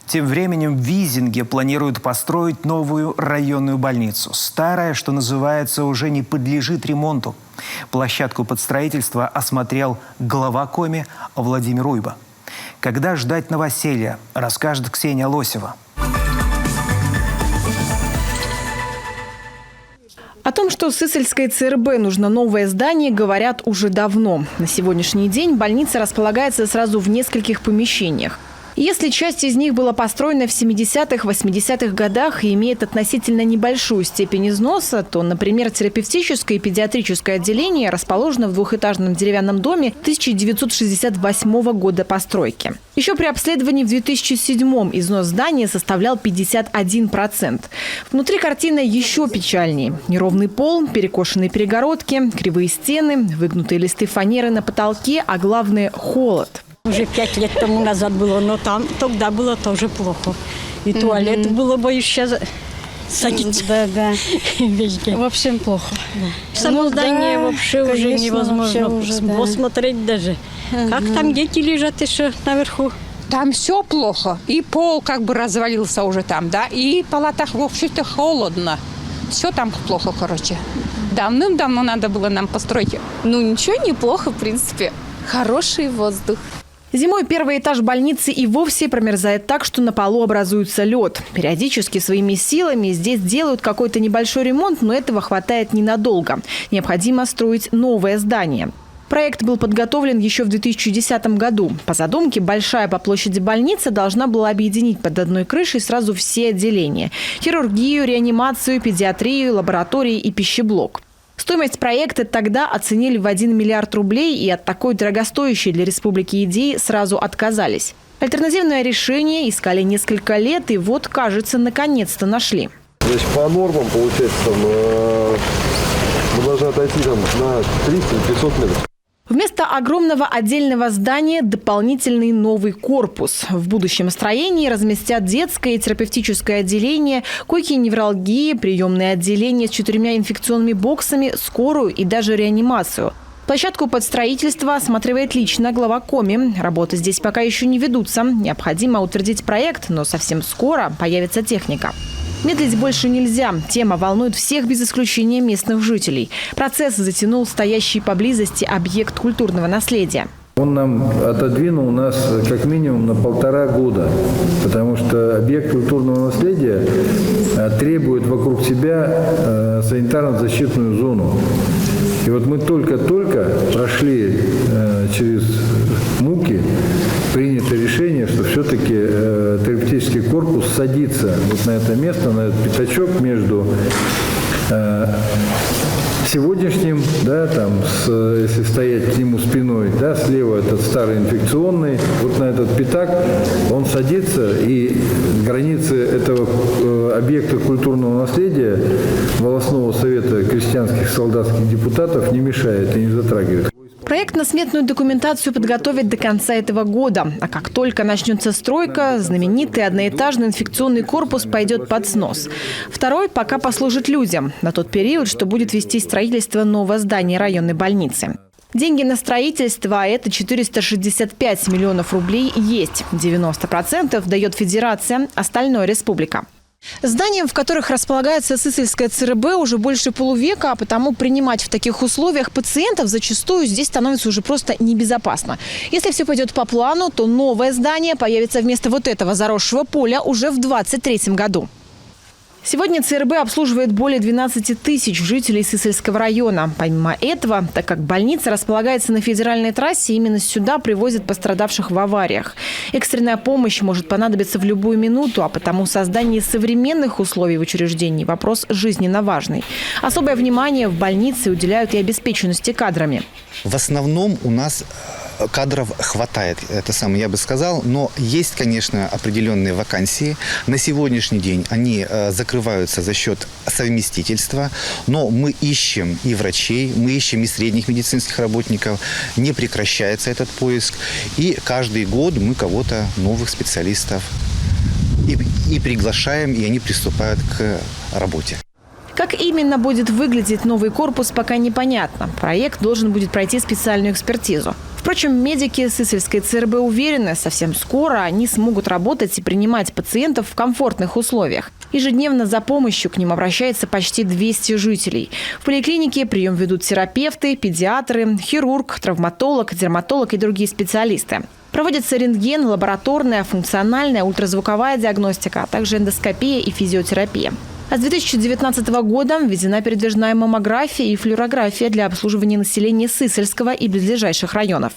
Тем временем в Визинге планируют построить новую районную больницу. Старая, что называется, уже не подлежит ремонту. Площадку под строительство осмотрел глава Коми Владимир Уйба. Когда ждать новоселья, расскажет Ксения Лосева. О том, что Сысольской ЦРБ нужно новое здание, говорят уже давно. На сегодняшний день больница располагается сразу в нескольких помещениях. Если часть из них была построена в 70-х, 80-х годах и имеет относительно небольшую степень износа, то, например, терапевтическое и педиатрическое отделение расположено в двухэтажном деревянном доме 1968 года постройки. Еще при обследовании в 2007-м износ здания составлял 51%. Внутри картина еще печальнее. Неровный пол, перекошенные перегородки, кривые стены, выгнутые листы фанеры на потолке, а главное – холод. Уже 5 лет тому назад было, но там тогда было тоже плохо. И туалет было, боюсь, сейчас садиться. Да. Везде. В общем, плохо. Само здание вообще уже невозможно посмотреть даже. Как там дети лежат еще наверху. Там все плохо. И пол как бы развалился уже там, да. И в палатах вообще-то холодно. Все там плохо, короче. Давным-давно надо было нам построить. Ну, ничего неплохо, в принципе. Хороший воздух. Зимой первый этаж больницы и вовсе промерзает так, что на полу образуется лед. Периодически своими силами здесь делают какой-то небольшой ремонт, но этого хватает ненадолго. Необходимо строить новое здание. Проект был подготовлен еще в 2010 году. По задумке, большая по площади больница должна была объединить под одной крышей сразу все отделения – хирургию, реанимацию, педиатрию, лаборатории и пищеблок. Стоимость проекта тогда оценили в 1 миллиард рублей, и от такой дорогостоящей для республики идеи сразу отказались. Альтернативное решение искали несколько лет, и вот, кажется, наконец-то нашли. Значит, по нормам, получается, мы должны отойти на 300-500 метров. Вместо огромного отдельного здания дополнительный новый корпус. В будущем строении разместят детское и терапевтическое отделение, койки невралгии, приемное отделение с 4 инфекционными боксами, скорую и даже реанимацию. Площадку под строительство осматривает лично глава Коми. Работы здесь пока еще не ведутся. Необходимо утвердить проект, но совсем скоро появится техника. Медлить больше нельзя. Тема волнует всех без исключения местных жителей. Процесс затянул стоящий поблизости объект культурного наследия. Он нам отодвинул нас как минимум на 1,5 года, потому что объект культурного наследия требует вокруг себя санитарно-защитную зону. И вот мы только-только прошли через муки, принято решение, что все-таки терапевтический корпус садится вот на это место, на этот пятачок между сегодняшним, да, там, если стоять к нему спиной, да, слева этот старый инфекционный, вот на этот пятак он садится, и границы этого объекта культурного наследия волостного совета крестьянских солдатских депутатов не мешает и не затрагивает. Проектно-сметную документацию подготовят до конца этого года. А как только начнется стройка, знаменитый одноэтажный инфекционный корпус пойдет под снос. Второй пока послужит людям на тот период, что будет вести строительство нового здания районной больницы. Деньги на строительство, а это 465 миллионов рублей, есть. 90% дает федерация, остальное – республика. Зданиям, в которых располагается Сысольская ЦРБ, уже больше полувека, а потому принимать в таких условиях пациентов зачастую здесь становится уже просто небезопасно. Если все пойдет по плану, то новое здание появится вместо вот этого заросшего поля уже в 2023 году. Сегодня ЦРБ обслуживает более 12 тысяч жителей Сысольского района. Помимо этого, так как больница располагается на федеральной трассе, именно сюда привозят пострадавших в авариях. Экстренная помощь может понадобиться в любую минуту, а потому создание современных условий в учреждении – вопрос жизненно важный. Особое внимание в больнице уделяют и обеспеченности кадрами. В основном у нас кадров хватает, это самое я бы сказал, но есть, конечно, определенные вакансии. На сегодняшний день они закрываются за счет совместительства, но мы ищем и врачей, мы ищем и средних медицинских работников, не прекращается этот поиск, и каждый год мы кого-то, новых специалистов, и приглашаем, и они приступают к работе. Как именно будет выглядеть новый корпус, пока непонятно. Проект должен будет пройти специальную экспертизу. В Впрочем, медики Сысольской ЦРБ уверены, совсем скоро они смогут работать и принимать пациентов в комфортных условиях. Ежедневно за помощью к ним обращается почти 200 жителей. В поликлинике прием ведут терапевты, педиатры, хирург, травматолог, дерматолог и другие специалисты. Проводится рентген, лабораторная, функциональная, ультразвуковая диагностика, а также эндоскопия и физиотерапия. А с 2019 года введена передвижная маммография и флюорография для обслуживания населения Сысольского и близлежащих районов.